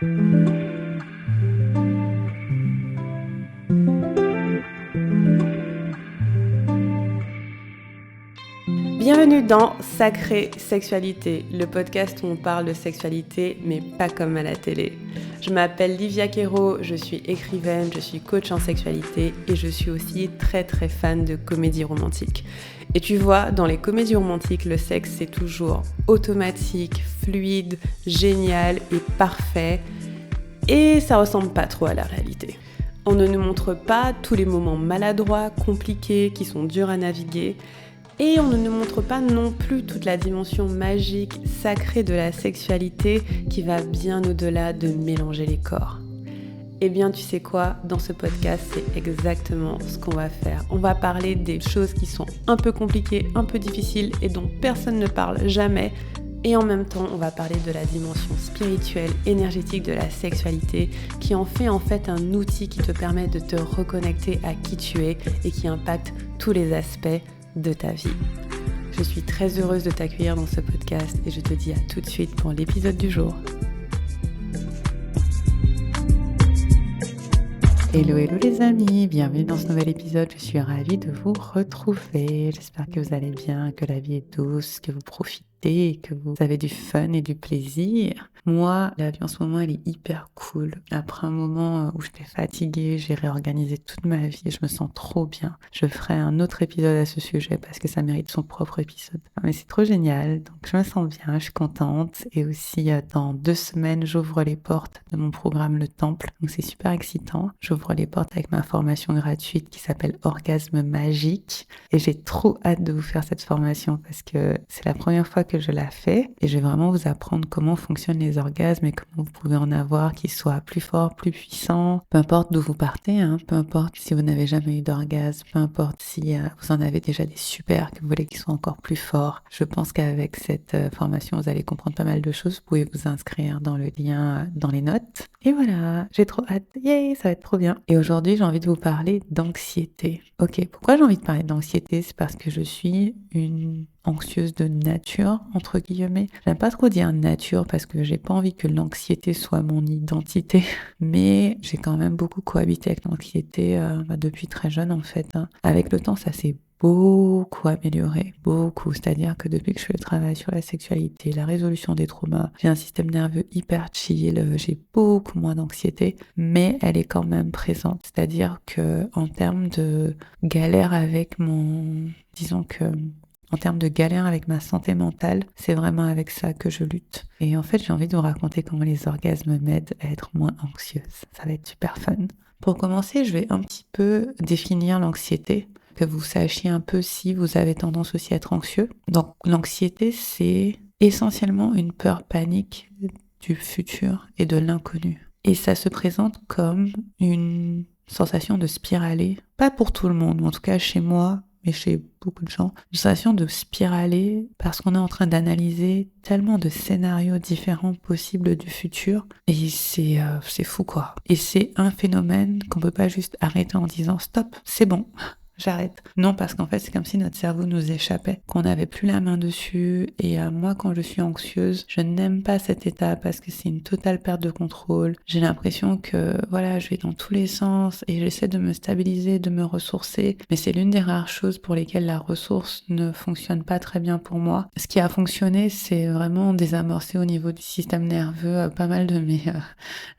Bienvenue dans Sacrée Sexualité, le podcast où on parle de sexualité, mais pas comme à la télé. Je m'appelle Livia Quero, je suis écrivaine, je suis coach en sexualité et je suis aussi très fan de comédie romantique. Et tu vois, dans les comédies romantiques, le sexe c'est toujours automatique, fluide, génial et parfait. Et ça ressemble pas trop à la réalité. On ne nous montre pas tous les moments maladroits, compliqués, qui sont durs à naviguer. Et on ne nous montre pas non plus toute la dimension magique, sacrée de la sexualité qui va bien au-delà de mélanger les corps. Eh bien, tu sais quoi, dans ce podcast, c'est exactement ce qu'on va faire. On va parler des choses qui sont un peu compliquées, un peu difficiles et dont personne ne parle jamais. Et en même temps, on va parler de la dimension spirituelle, énergétique de la sexualité qui en fait un outil qui te permet de te reconnecter à qui tu es et qui impacte tous les aspects de ta vie. Je suis très heureuse de t'accueillir dans ce podcast et je te dis à tout de suite pour l'épisode du jour. Hello les amis, bienvenue dans ce nouvel épisode, je suis ravie de vous retrouver. J'espère que vous allez bien, que la vie est douce, que vous profitez, que vous avez du fun et du plaisir. Moi, la vie en ce moment, elle est hyper cool. Après un moment où j'étais fatiguée, j'ai réorganisé toute ma vie et je me sens trop bien. Je ferai un autre épisode à ce sujet parce que ça mérite son propre épisode. Mais c'est trop génial, donc je me sens bien, je suis contente. Et aussi, dans 2 semaines, j'ouvre les portes de mon programme Le Temple. Donc c'est super excitant. J'ouvre les portes avec ma formation gratuite qui s'appelle Orgasme Magique. Et j'ai trop hâte de vous faire cette formation parce que c'est la première fois que je la fais. Et je vais vraiment vous apprendre comment fonctionnent les orgasmes et comment vous pouvez en avoir qui soient plus forts, plus puissants. Peu importe d'où vous partez, peu importe si vous n'avez jamais eu d'orgasme, peu importe si vous en avez déjà des super, que vous voulez qu'ils soient encore plus forts. Je pense qu'avec cette formation, vous allez comprendre pas mal de choses. Vous pouvez vous inscrire dans le lien dans les notes. Et voilà, j'ai trop hâte. Yay, ça va être trop bien. Et aujourd'hui, j'ai envie de vous parler d'anxiété. Ok, pourquoi j'ai envie de parler d'anxiété? C'est parce que je suis une anxieuse de nature, entre guillemets. J'aime pas trop dire nature parce que j'ai pas envie que l'anxiété soit mon identité, mais j'ai quand même beaucoup cohabité avec l'anxiété depuis très jeune en fait. Avec le temps, ça s'est beaucoup amélioré, beaucoup. C'est-à-dire que depuis que je fais le travail sur la sexualité, la résolution des traumas, j'ai un système nerveux hyper chill, j'ai beaucoup moins d'anxiété, mais elle est quand même présente. C'est-à-dire que en termes de galère avec en termes de galère avec ma santé mentale, c'est vraiment avec ça que je lutte. Et en fait, j'ai envie de vous raconter comment les orgasmes m'aident à être moins anxieuse. Ça va être super fun. Pour commencer, je vais un petit peu définir l'anxiété, que vous sachiez un peu si vous avez tendance aussi à être anxieux. Donc, l'anxiété, c'est essentiellement une peur panique du futur et de l'inconnu. Et ça se présente comme une sensation de spiraler. Pas pour tout le monde, mais en tout cas chez moi, mais chez beaucoup de gens, une sensation de spiraler parce qu'on est en train d'analyser tellement de scénarios différents possibles du futur et c'est fou quoi. Et c'est un phénomène qu'on peut pas juste arrêter en disant stop, c'est bon. J'arrête. Non, parce qu'en fait, c'est comme si notre cerveau nous échappait, qu'on n'avait plus la main dessus. Et moi, quand je suis anxieuse, je n'aime pas cet état parce que c'est une totale perte de contrôle. J'ai l'impression que, voilà, je vais dans tous les sens et j'essaie de me stabiliser, de me ressourcer. Mais c'est l'une des rares choses pour lesquelles la ressource ne fonctionne pas très bien pour moi. Ce qui a fonctionné, c'est vraiment désamorcer au niveau du système nerveux pas mal de mes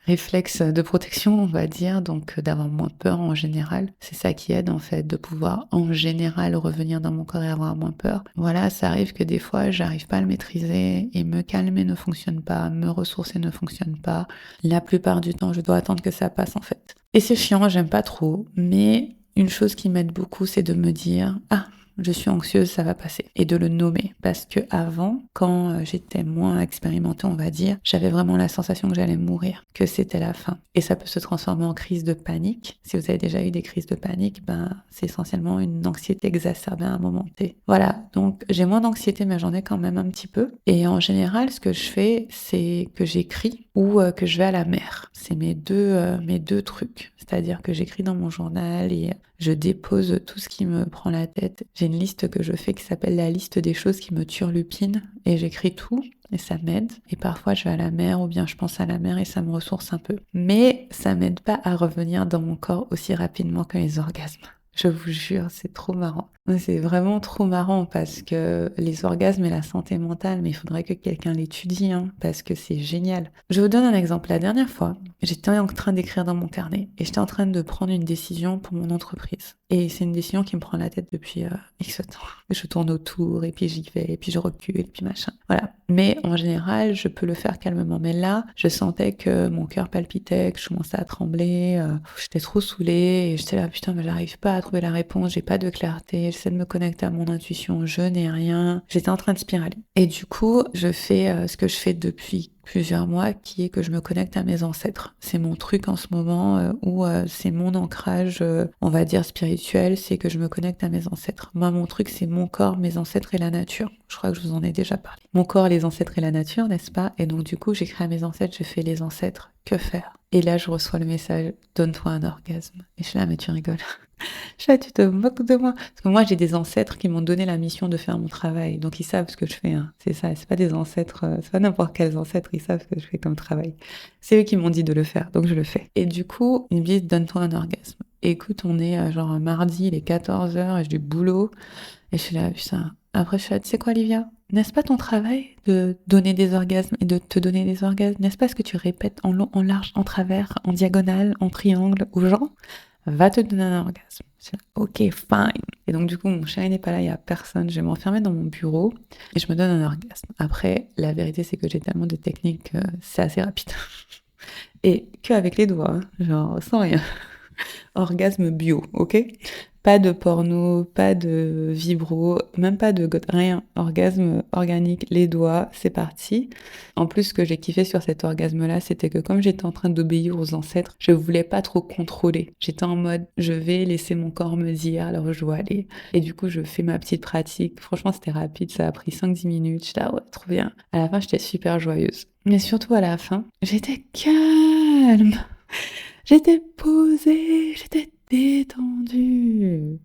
réflexes de protection, on va dire. Donc, d'avoir moins peur en général. C'est ça qui aide, en fait, de pouvoir en général revenir dans mon corps et avoir moins peur. Voilà, ça arrive que des fois j'arrive pas à le maîtriser et me calmer ne fonctionne pas, me ressourcer ne fonctionne pas. La plupart du temps, je dois attendre que ça passe en fait. Et c'est chiant, j'aime pas trop, mais une chose qui m'aide beaucoup, c'est de me dire « Ah, je suis anxieuse, ça va passer » et de le nommer. Parce que avant, quand j'étais moins expérimentée, on va dire, j'avais vraiment la sensation que j'allais mourir, que c'était la fin. Et ça peut se transformer en crise de panique. Si vous avez déjà eu des crises de panique, c'est essentiellement une anxiété exacerbée à un moment T. Voilà, donc j'ai moins d'anxiété, mais j'en ai quand même un petit peu. Et en général, ce que je fais, c'est que j'écris ou que je vais à la mer. C'est mes deux trucs. C'est-à-dire que j'écris dans mon journal et je dépose tout ce qui me prend la tête. J'ai j'ai une liste que je fais qui s'appelle la liste des choses qui me turlupinent et j'écris tout et ça m'aide. Et parfois je vais à la mer ou bien je pense à la mer et ça me ressource un peu. Mais ça m'aide pas à revenir dans mon corps aussi rapidement que les orgasmes. Je vous jure, c'est trop marrant. C'est vraiment trop marrant parce que les orgasmes et la santé mentale, mais il faudrait que quelqu'un l'étudie, hein, parce que c'est génial. Je vous donne un exemple. La dernière fois, j'étais en train d'écrire dans mon carnet et j'étais en train de prendre une décision pour mon entreprise. Et c'est une décision qui me prend la tête depuis X temps. Je tourne autour et puis j'y vais et puis je recule et puis machin. Voilà. Mais en général, je peux le faire calmement. Mais là, je sentais que mon cœur palpitait, que je commençais à trembler. J'étais trop saoulée et j'étais là, putain, mais j'arrive pas à trouver la réponse, j'ai pas de clarté, j'essaie de me connecter à mon intuition, je n'ai rien. J'étais en train de spiraler. Et du coup, je fais ce que je fais depuis plusieurs mois, qui est que je me connecte à mes ancêtres. C'est mon truc en ce moment où c'est mon ancrage, on va dire spirituel, c'est que je me connecte à mes ancêtres. Moi, mon truc, c'est mon corps, mes ancêtres et la nature. Je crois que je vous en ai déjà parlé. Mon corps, les ancêtres et la nature, n'est-ce pas? Et donc, du coup, j'écris à mes ancêtres, je fais les ancêtres, que faire? Et là, je reçois le message, donne-toi un orgasme. Et je suis là, mais tu rigoles. Je suis là, tu te moques de moi. Parce que moi, j'ai des ancêtres qui m'ont donné la mission de faire mon travail. Donc, ils savent ce que je fais. Hein. C'est ça. C'est pas des ancêtres, c'est pas n'importe quels ancêtres. Ils savent ce que je fais comme travail. C'est eux qui m'ont dit de le faire. Donc, je le fais. Et du coup, ils me disent, donne-toi un orgasme. Et écoute, on est genre mardi, il est 14h et j'ai du boulot. Et je suis là, putain. Après, je suis là, tu sais quoi, Olivia? N'est-ce pas ton travail de donner des orgasmes et de te donner des orgasmes? N'est-ce pas ce que tu répètes en long, en large, en travers, en diagonale, en triangle aux gens? Va te donner un orgasme. Je suis là, ok, fine. Et donc, du coup, mon chéri n'est pas là, il n'y a personne. Je vais m'enfermer dans mon bureau et je me donne un orgasme. Après, la vérité, c'est que j'ai tellement de techniques que c'est assez rapide. Et qu'avec les doigts, hein, genre sans rien. Orgasme bio, ok? Pas de porno, pas de vibro, même pas de rien. Orgasme organique, les doigts, c'est parti. En plus, ce que j'ai kiffé sur cet orgasme-là, c'était que comme j'étais en train d'obéir aux ancêtres, je voulais pas trop contrôler. J'étais en mode, je vais laisser mon corps me dire alors où je dois aller. Et du coup, je fais ma petite pratique. Franchement, c'était rapide, ça a pris 5-10 minutes. J'étais là, ouais, trop bien. À la fin, j'étais super joyeuse. Mais surtout à la fin, j'étais calme. J'étais posée, j'étais détendue.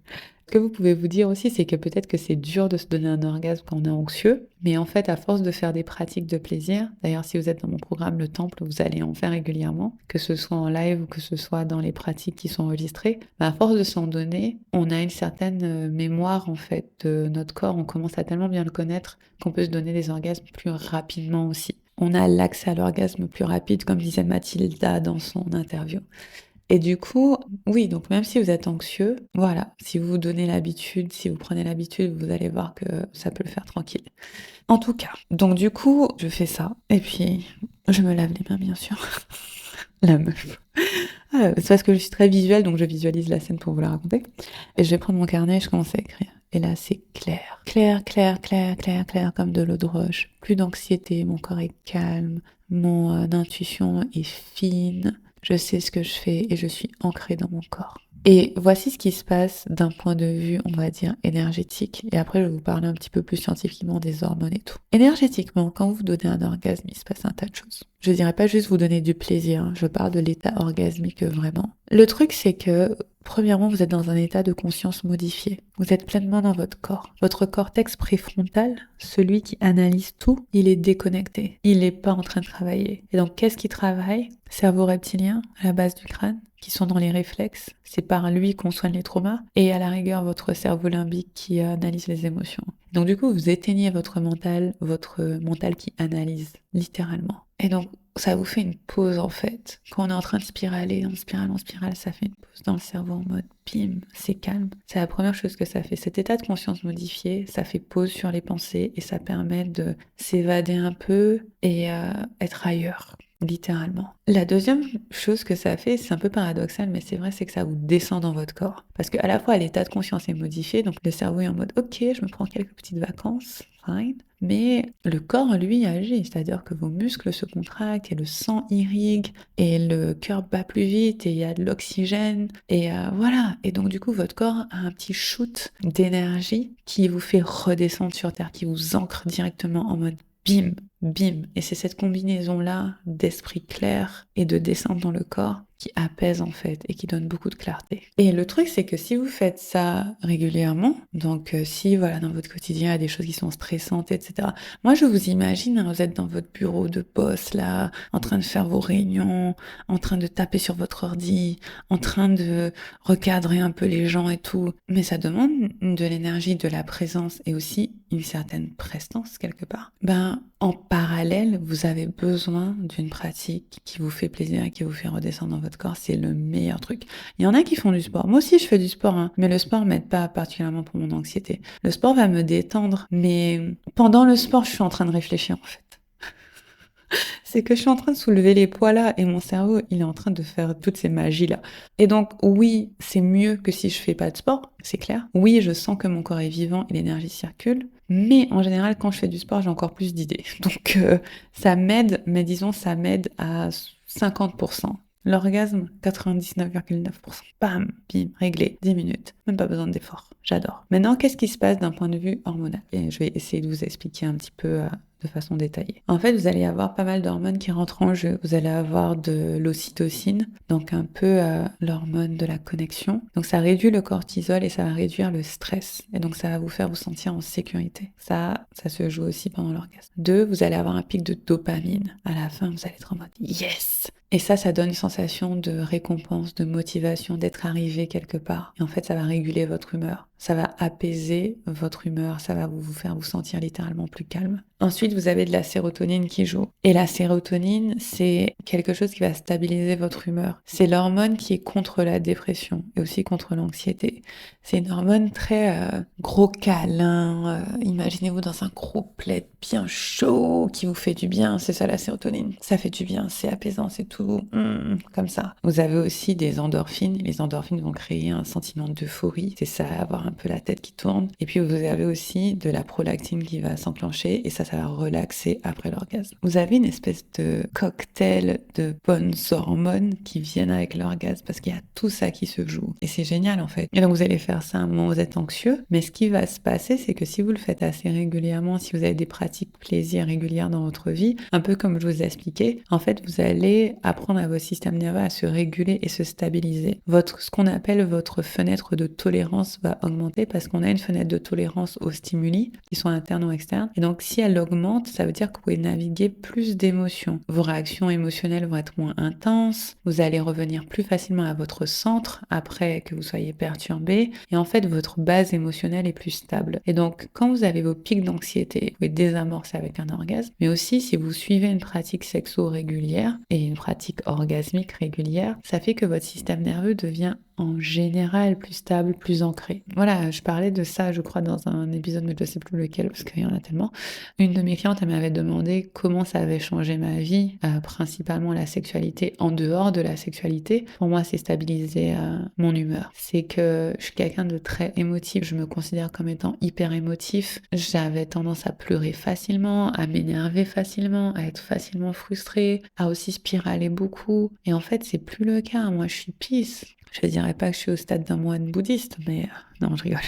Ce que vous pouvez vous dire aussi, c'est que peut-être que c'est dur de se donner un orgasme quand on est anxieux, mais en fait, à force de faire des pratiques de plaisir, d'ailleurs, si vous êtes dans mon programme Le Temple, vous allez en faire régulièrement, que ce soit en live ou que ce soit dans les pratiques qui sont enregistrées, à force de s'en donner, on a une certaine mémoire, en fait, de notre corps, on commence à tellement bien le connaître qu'on peut se donner des orgasmes plus rapidement aussi. On a l'accès à l'orgasme plus rapide, comme disait Mathilda dans son interview. Et du coup, oui, donc même si vous êtes anxieux, voilà, si vous vous donnez l'habitude, si vous prenez l'habitude, vous allez voir que ça peut le faire tranquille. En tout cas, donc du coup, je fais ça, et puis je me lave les mains, bien sûr. La meuf. C'est parce que je suis très visuelle, donc je visualise la scène pour vous la raconter. Et je vais prendre mon carnet et je commence à écrire. Et là, c'est clair. Clair, clair, clair, clair, clair, comme de l'eau de roche. Plus d'anxiété, mon corps est calme, mon intuition est fine. Je sais ce que je fais et je suis ancrée dans mon corps. Et voici ce qui se passe d'un point de vue, on va dire, énergétique. Et après, je vais vous parler un petit peu plus scientifiquement des hormones et tout. Énergétiquement, quand vous vous donnez un orgasme, il se passe un tas de choses. Je dirais pas juste vous donner du plaisir, hein. Je parle de l'état orgasmique vraiment. Le truc, c'est que, premièrement, vous êtes dans un état de conscience modifié. Vous êtes pleinement dans votre corps. Votre cortex préfrontal, celui qui analyse tout, il est déconnecté. Il n'est pas en train de travailler. Et donc, qu'est-ce qui travaille? Cerveau reptilien, à la base du crâne, qui sont dans les réflexes. C'est par lui qu'on soigne les traumas. Et à la rigueur, votre cerveau limbique qui analyse les émotions. Donc du coup, vous éteignez votre mental qui analyse, littéralement. Et donc, ça vous fait une pause, en fait. Quand on est en train de spiraler, en spirale, ça fait une pause dans le cerveau en mode bim, c'est calme. C'est la première chose que ça fait. Cet état de conscience modifié, ça fait pause sur les pensées et ça permet de s'évader un peu et être ailleurs. Littéralement. La deuxième chose que ça fait, c'est un peu paradoxal, mais c'est vrai, c'est que ça vous descend dans votre corps. Parce qu'à la fois, l'état de conscience est modifié, donc le cerveau est en mode « Ok, je me prends quelques petites vacances, fine ». Mais le corps, lui, agit, c'est-à-dire que vos muscles se contractent et le sang irrigue et le cœur bat plus vite et il y a de l'oxygène et voilà. Et donc du coup, votre corps a un petit shoot d'énergie qui vous fait redescendre sur Terre, qui vous ancre directement en mode bim, bim. Et c'est cette combinaison-là d'esprit clair et de descente dans le corps qui apaise en fait et qui donne beaucoup de clarté. Et le truc, c'est que si vous faites ça régulièrement, donc si voilà dans votre quotidien il y a des choses qui sont stressantes, etc. Moi, je vous imagine, hein, vous êtes dans votre bureau de boss là, en train de faire vos réunions, en train de taper sur votre ordi, en train de recadrer un peu les gens et tout. Mais ça demande de l'énergie, de la présence et aussi une certaine prestance quelque part. Ben, en parallèle, vous avez besoin d'une pratique qui vous fait plaisir et qui vous fait redescendre dans votre corps. C'est le meilleur truc. Il y en a qui font du sport. Moi aussi, je fais du sport, hein, mais le sport m'aide pas particulièrement pour mon anxiété. Le sport va me détendre, mais pendant le sport, je suis en train de réfléchir en fait. C'est que je suis en train de soulever les poids là et mon cerveau, il est en train de faire toutes ces magies là. Et donc, oui, c'est mieux que si je fais pas de sport, c'est clair. Oui, je sens que mon corps est vivant et l'énergie circule. Mais en général, quand je fais du sport, j'ai encore plus d'idées. Donc, ça m'aide, mais disons, ça m'aide à 50%. L'orgasme, 99,9%. Bam, bim, réglé, 10 minutes. Même pas besoin d'effort. J'adore. Maintenant, qu'est-ce qui se passe d'un point de vue hormonal? Et je vais essayer de vous expliquer un petit peu de façon détaillée. En fait, vous allez avoir pas mal d'hormones qui rentrent en jeu. Vous allez avoir de l'ocytocine, donc un peu l'hormone de la connexion. Donc ça réduit le cortisol et ça va réduire le stress. Et donc ça va vous faire vous sentir en sécurité. Ça se joue aussi pendant l'orgasme. 2, vous allez avoir un pic de dopamine. À la fin, vous allez être en mode yes! Et ça donne une sensation de récompense, de motivation, d'être arrivé quelque part. Et en fait, ça va réguler votre humeur. Ça va apaiser votre humeur, ça va vous faire vous sentir littéralement plus calme. Ensuite, vous avez de la sérotonine qui joue. Et la sérotonine, c'est quelque chose qui va stabiliser votre humeur. C'est l'hormone qui est contre la dépression et aussi contre l'anxiété. C'est une hormone très gros câlin. Imaginez-vous dans un gros plaid bien chaud qui vous fait du bien. C'est ça la sérotonine. Ça fait du bien, c'est apaisant, c'est tout comme ça. Vous avez aussi des endorphines. Les endorphines vont créer un sentiment d'euphorie. C'est ça, avoir un peu la tête qui tourne. Et puis vous avez aussi de la prolactine qui va s'enclencher et ça va relaxer après l'orgasme. Vous avez une espèce de cocktail de bonnes hormones qui viennent avec l'orgasme parce qu'il y a tout ça qui se joue. Et c'est génial en fait. Et donc vous allez faire ça à un moment où vous êtes anxieux, mais ce qui va se passer, c'est que si vous le faites assez régulièrement, si vous avez des pratiques plaisir régulières dans votre vie, un peu comme je vous ai expliqué, en fait vous allez apprendre à votre système nerveux à se réguler et se stabiliser. Ce qu'on appelle votre fenêtre de tolérance va augmenter parce qu'on a une fenêtre de tolérance aux stimuli qui sont internes ou externes. Et donc si elle augmente, ça veut dire que vous pouvez naviguer plus d'émotions. Vos réactions émotionnelles vont être moins intenses, vous allez revenir plus facilement à votre centre après que vous soyez perturbé et en fait votre base émotionnelle est plus stable. Et donc quand vous avez vos pics d'anxiété, vous pouvez désamorcer avec un orgasme, mais aussi si vous suivez une pratique sexo régulière et une pratique orgasmique régulière, ça fait que votre système nerveux devient en général plus stable, plus ancré. Voilà, je parlais de ça, je crois, dans un épisode, mais je ne sais plus lequel, parce qu'il y en a tellement. Une de mes clientes, elle m'avait demandé comment ça avait changé ma vie, principalement la sexualité, en dehors de la sexualité. Pour moi, c'est stabiliser mon humeur. C'est que je suis quelqu'un de très émotif, je me considère comme étant hyper émotif. J'avais tendance à pleurer facilement, à m'énerver facilement, à être facilement frustrée, à aussi spiraler beaucoup. Et en fait, c'est plus le cas. Moi, je suis peace. Je dirais pas que je suis au stade d'un moine bouddhiste, mais non, je rigole.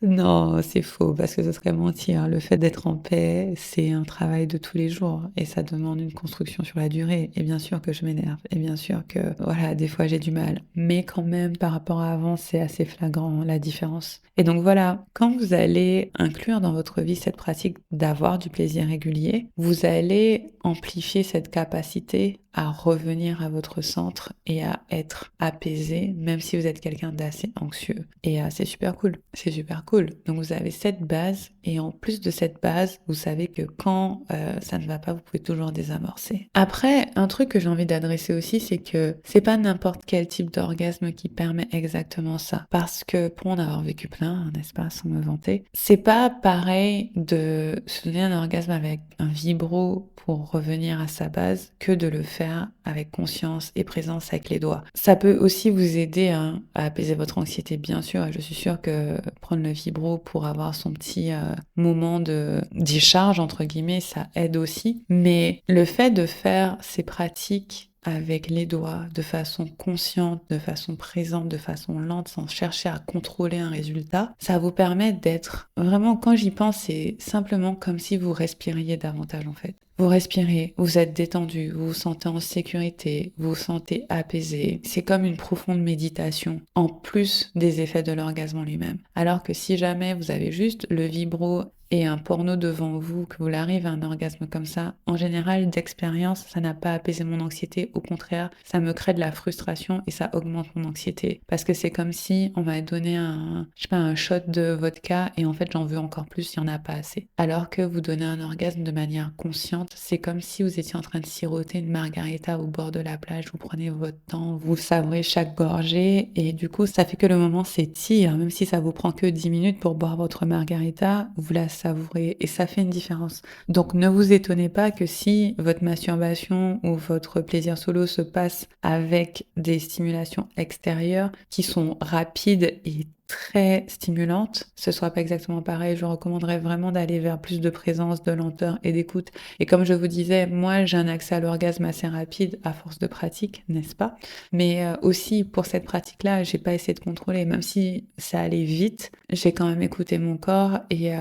Non, c'est faux, parce que ce serait mentir. Le fait d'être en paix, c'est un travail de tous les jours et ça demande une construction sur la durée. Et bien sûr que je m'énerve, et bien sûr que, voilà, des fois j'ai du mal. Mais quand même, par rapport à avant, c'est assez flagrant la différence. Et donc voilà, quand vous allez inclure dans votre vie cette pratique d'avoir du plaisir régulier, vous allez amplifier cette capacité à revenir à votre centre et à être apaisé, même si vous êtes quelqu'un d'assez anxieux. Et c'est super cool, c'est super cool. Donc vous avez cette base, et en plus de cette base, vous savez que quand ça ne va pas, vous pouvez toujours désamorcer. Après, un truc que j'ai envie d'adresser aussi, c'est que c'est pas n'importe quel type d'orgasme qui permet exactement ça. Parce que pour en avoir vécu plein, n'est-ce pas, sans me vanter, c'est pas pareil de se donner un orgasme avec un vibro pour revenir à sa base que de le faire avec conscience et présence avec les doigts. Ça peut aussi vous aider à apaiser votre anxiété, bien sûr, et je suis sûre que prendre le vibro pour avoir son petit moment de décharge, entre guillemets, ça aide aussi. Mais le fait de faire ces pratiques avec les doigts, de façon consciente, de façon présente, de façon lente, sans chercher à contrôler un résultat, ça vous permet d'être vraiment, quand j'y pense, c'est simplement comme si vous respiriez davantage en fait. Vous respirez, vous êtes détendu, vous vous sentez en sécurité, vous vous sentez apaisé. C'est comme une profonde méditation, en plus des effets de l'orgasme en lui-même. Alors que si jamais vous avez juste le vibro et un porno devant vous, que vous arrivez à un orgasme comme ça, en général, d'expérience, ça n'a pas apaisé mon anxiété. Au contraire, ça me crée de la frustration et ça augmente mon anxiété. Parce que c'est comme si on m'avait donné un shot de vodka et en fait, j'en veux encore plus, il n'y en a pas assez. Alors que vous donnez un orgasme de manière consciente, c'est comme si vous étiez en train de siroter une margarita au bord de la plage, vous prenez votre temps, vous savourez chaque gorgée et du coup, ça fait que le moment s'étire, même si ça vous prend que 10 minutes pour boire votre margarita, vous la savourez et ça fait une différence. Donc ne vous étonnez pas que si votre masturbation ou votre plaisir solo se passe avec des stimulations extérieures qui sont rapides et très stimulantes, ce sera pas exactement pareil. Je recommanderais vraiment d'aller vers plus de présence, de lenteur et d'écoute. Et comme je vous disais, moi j'ai un accès à l'orgasme assez rapide à force de pratique, n'est-ce pas? Mais aussi pour cette pratique-là, j'ai pas essayé de contrôler, même si ça allait vite, j'ai quand même écouté mon corps et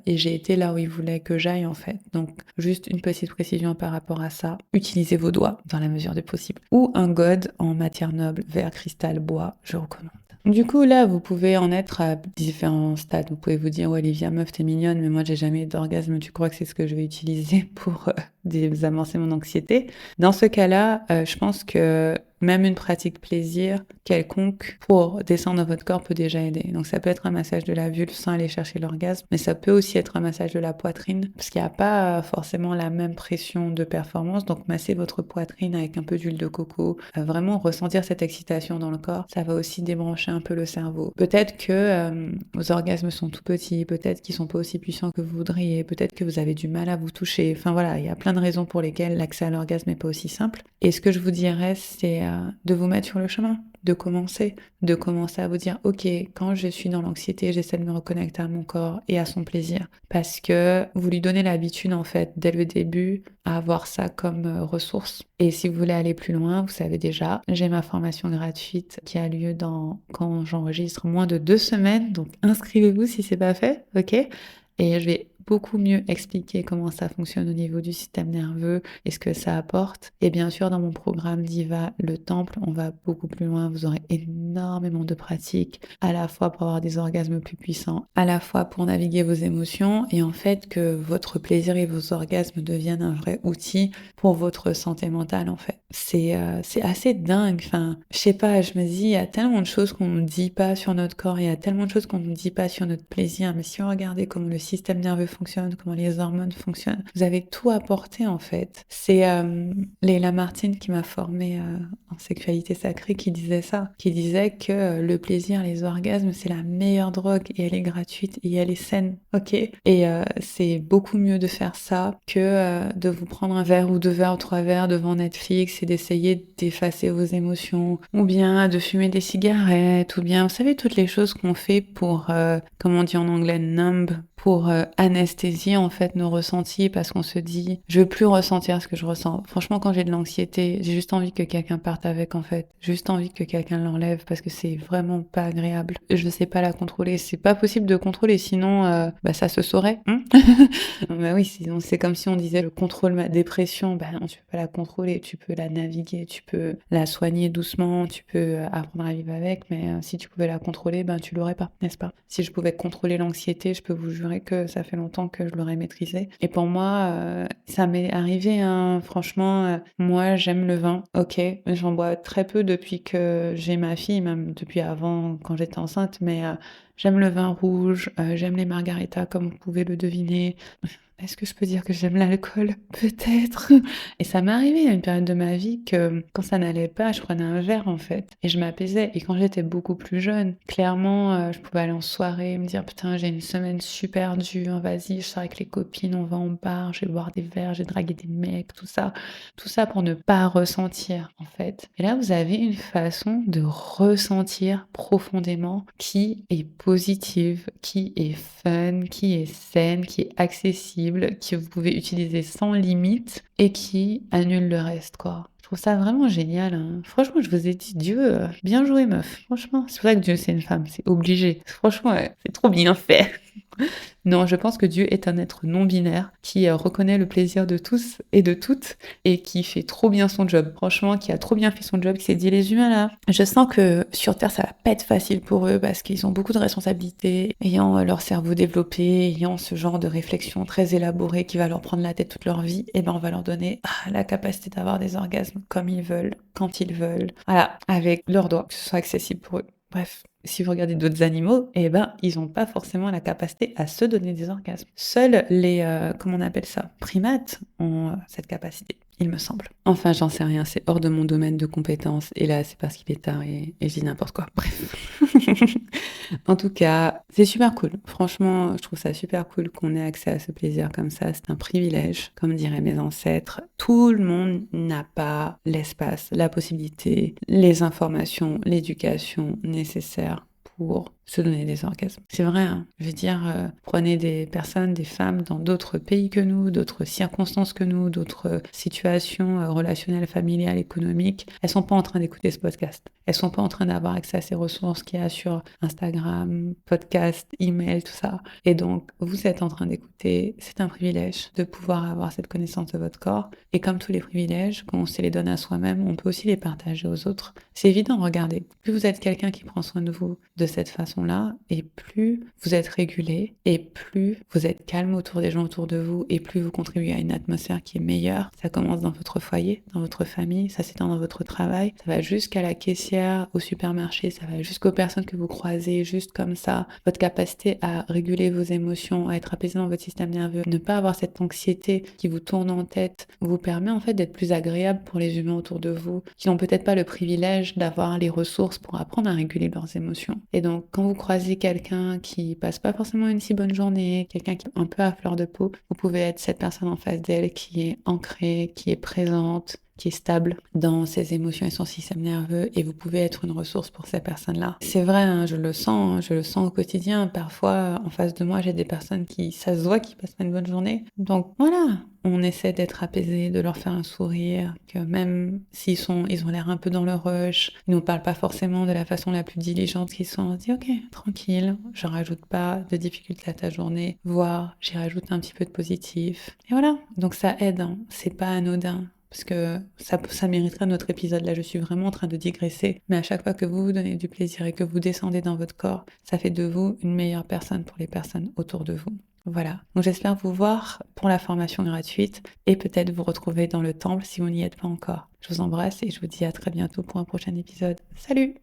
j'ai été là où il voulait que j'aille en fait. Donc juste une petite précision par rapport à ça. Utilisez vos doigts dans la mesure du possible. Ou un god en matière noble, verre, cristal, bois, je recommande. Du coup, là, vous pouvez en être à différents stades. Vous pouvez vous dire, ouais, Olivia, meuf, t'es mignonne, mais moi, j'ai jamais eu d'orgasme. Tu crois que c'est ce que je vais utiliser pour désamorcer mon anxiété? Dans ce cas-là, je pense que même une pratique plaisir quelconque pour descendre dans votre corps peut déjà aider. Donc ça peut être un massage de la vulve sans aller chercher l'orgasme, mais ça peut aussi être un massage de la poitrine, parce qu'il n'y a pas forcément la même pression de performance. Donc masser votre poitrine avec un peu d'huile de coco, vraiment ressentir cette excitation dans le corps, ça va aussi débrancher un peu le cerveau. Peut-être que vos orgasmes sont tout petits, peut-être qu'ils sont pas aussi puissants que vous voudriez, peut-être que vous avez du mal à vous toucher. Enfin voilà, il y a plein de raisons pour lesquelles l'accès à l'orgasme n'est pas aussi simple. Et ce que je vous dirais, c'est de vous mettre sur le chemin, de commencer à vous dire, ok, quand je suis dans l'anxiété, j'essaie de me reconnecter à mon corps et à son plaisir, parce que vous lui donnez l'habitude en fait dès le début à avoir ça comme ressource. Et si vous voulez aller plus loin, vous savez déjà, j'ai ma formation gratuite qui a lieu quand j'enregistre, moins de 2 semaines, donc inscrivez-vous si c'est pas fait, ok? Et je vais beaucoup mieux expliquer comment ça fonctionne au niveau du système nerveux et ce que ça apporte. Et bien sûr, dans mon programme Diva, le temple, on va beaucoup plus loin. Vous aurez énormément de pratiques, à la fois pour avoir des orgasmes plus puissants, à la fois pour naviguer vos émotions et en fait que votre plaisir et vos orgasmes deviennent un vrai outil pour votre santé mentale en fait. C'est assez dingue. Enfin, je sais pas, je me dis, il y a tellement de choses qu'on ne dit pas sur notre corps, il y a tellement de choses qu'on ne dit pas sur notre plaisir, mais si on regardait comment le système nerveux fonctionne, comment les hormones fonctionnent, vous avez tout apporté en fait. C'est Leila Martin qui m'a formée en sexualité sacrée qui disait ça, qui disait que le plaisir, les orgasmes, c'est la meilleure drogue et elle est gratuite et elle est saine, ok? Et c'est beaucoup mieux de faire ça que de vous prendre un verre ou 2 verres ou 3 verres devant Netflix et d'essayer d'effacer vos émotions, ou bien de fumer des cigarettes, ou bien, vous savez, toutes les choses qu'on fait pour, comme on dit en anglais, numb, pour anesthésier en fait nos ressentis parce qu'on se dit je veux plus ressentir ce que je ressens. Franchement, quand j'ai de l'anxiété, j'ai juste envie que quelqu'un parte avec en fait. J'ai juste envie que quelqu'un l'enlève parce que c'est vraiment pas agréable. Je sais pas la contrôler, c'est pas possible de contrôler sinon ça se saurait. Bah oui, sinon c'est comme si on disait je contrôle ma dépression, bah non, tu peux pas la contrôler, tu peux la naviguer, tu peux la soigner doucement, tu peux apprendre à vivre avec, mais si tu pouvais la contrôler, ben tu l'aurais pas, n'est-ce pas? Si je pouvais contrôler l'anxiété, je peux vous jurer que ça fait longtemps que je l'aurais maîtrisé. Et pour moi, ça m'est arrivé, hein, franchement, moi j'aime le vin, ok, j'en bois très peu depuis que j'ai ma fille, même depuis avant quand j'étais enceinte, mais j'aime le vin rouge, j'aime les margaritas comme vous pouvez le deviner. Est-ce que je peux dire que j'aime l'alcool? Peut-être. Et ça m'est arrivé à une période de ma vie que quand ça n'allait pas, je prenais un verre en fait et je m'apaisais. Et quand j'étais beaucoup plus jeune, clairement, je pouvais aller en soirée, me dire putain, j'ai une semaine super dure, vas-y, je sors avec les copines, on va en bar, je vais boire des verres, j'ai dragué des mecs, tout ça. Tout ça pour ne pas ressentir en fait. Et là, vous avez une façon de ressentir profondément qui est positive, qui est fun, qui est saine, qui est accessible, disponible, que vous pouvez utiliser sans limite et qui annule le reste, quoi. Je trouve ça vraiment génial, hein. Franchement, je vous ai dit, Dieu, bien joué, meuf. Franchement, c'est pour ça que Dieu, c'est une femme, c'est obligé. Franchement, c'est trop bien fait. Non, je pense que Dieu est un être non binaire qui reconnaît le plaisir de tous et de toutes et qui fait trop bien son job. Franchement, qui a trop bien fait son job, qui s'est dit les humains là. Je sens que sur Terre, ça va pas être facile pour eux parce qu'ils ont beaucoup de responsabilités, ayant leur cerveau développé, ayant ce genre de réflexion très élaborée qui va leur prendre la tête toute leur vie. Et ben, on va leur donner la capacité d'avoir des orgasmes comme ils veulent, quand ils veulent. Voilà, avec leurs doigts, que ce soit accessible pour eux. Bref, si vous regardez d'autres animaux, eh ben, ils n'ont pas forcément la capacité à se donner des orgasmes. Seuls les, comment on appelle ça, primates ont cette capacité, il me semble. Enfin, j'en sais rien, c'est hors de mon domaine de compétences. Et là, c'est parce qu'il est tard et je dis n'importe quoi. Bref. En tout cas, c'est super cool. Franchement, je trouve ça super cool qu'on ait accès à ce plaisir comme ça. C'est un privilège, comme diraient mes ancêtres. Tout le monde n'a pas l'espace, la possibilité, les informations, l'éducation nécessaires pour se donner des orgasmes. C'est vrai, hein. Je veux dire, prenez des personnes, des femmes dans d'autres pays que nous, d'autres circonstances que nous, d'autres situations relationnelles, familiales, économiques. Elles sont pas en train d'écouter ce podcast. Elles sont pas en train d'avoir accès à ces ressources qu'il y a sur Instagram, podcast, email, tout ça. Et donc, vous êtes en train d'écouter. C'est un privilège de pouvoir avoir cette connaissance de votre corps. Et comme tous les privilèges, quand on se les donne à soi-même, on peut aussi les partager aux autres. C'est évident, regardez. Plus vous êtes quelqu'un qui prend soin de vous de cette façon-là, et plus vous êtes régulé, et plus vous êtes calme autour des gens autour de vous, et plus vous contribuez à une atmosphère qui est meilleure. Ça commence dans votre foyer, dans votre famille, ça s'étend dans votre travail, ça va jusqu'à la caissière au supermarché, ça va jusqu'aux personnes que vous croisez, juste comme ça. Votre capacité à réguler vos émotions, à être apaisé dans votre système nerveux, ne pas avoir cette anxiété qui vous tourne en tête, vous permet en fait d'être plus agréable pour les humains autour de vous, qui n'ont peut-être pas le privilège d'avoir les ressources pour apprendre à réguler leurs émotions. Et donc, quand vous croisez quelqu'un qui passe pas forcément une si bonne journée, quelqu'un qui est un peu à fleur de peau, vous pouvez être cette personne en face d'elle qui est ancrée, qui est présente, qui est stable dans ses émotions et son système nerveux, et vous pouvez être une ressource pour ces personnes-là. C'est vrai, hein, je le sens au quotidien. Parfois, en face de moi, j'ai des personnes ça se voit, qui passent pas une bonne journée. Donc voilà, on essaie d'être apaisé, de leur faire un sourire, que même ils ont l'air un peu dans le rush, ils nous parlent pas forcément de la façon la plus diligente qu'ils sont. On se dit ok, tranquille, je rajoute pas de difficultés à ta journée, voire j'y rajoute un petit peu de positif. Et voilà, donc ça aide, hein. C'est pas anodin. Parce que ça mériterait notre épisode. Là, je suis vraiment en train de digresser. Mais à chaque fois que vous vous donnez du plaisir et que vous descendez dans votre corps, ça fait de vous une meilleure personne pour les personnes autour de vous. Voilà. Donc j'espère vous voir pour la formation gratuite et peut-être vous retrouver dans le temple si vous n'y êtes pas encore. Je vous embrasse et je vous dis à très bientôt pour un prochain épisode. Salut!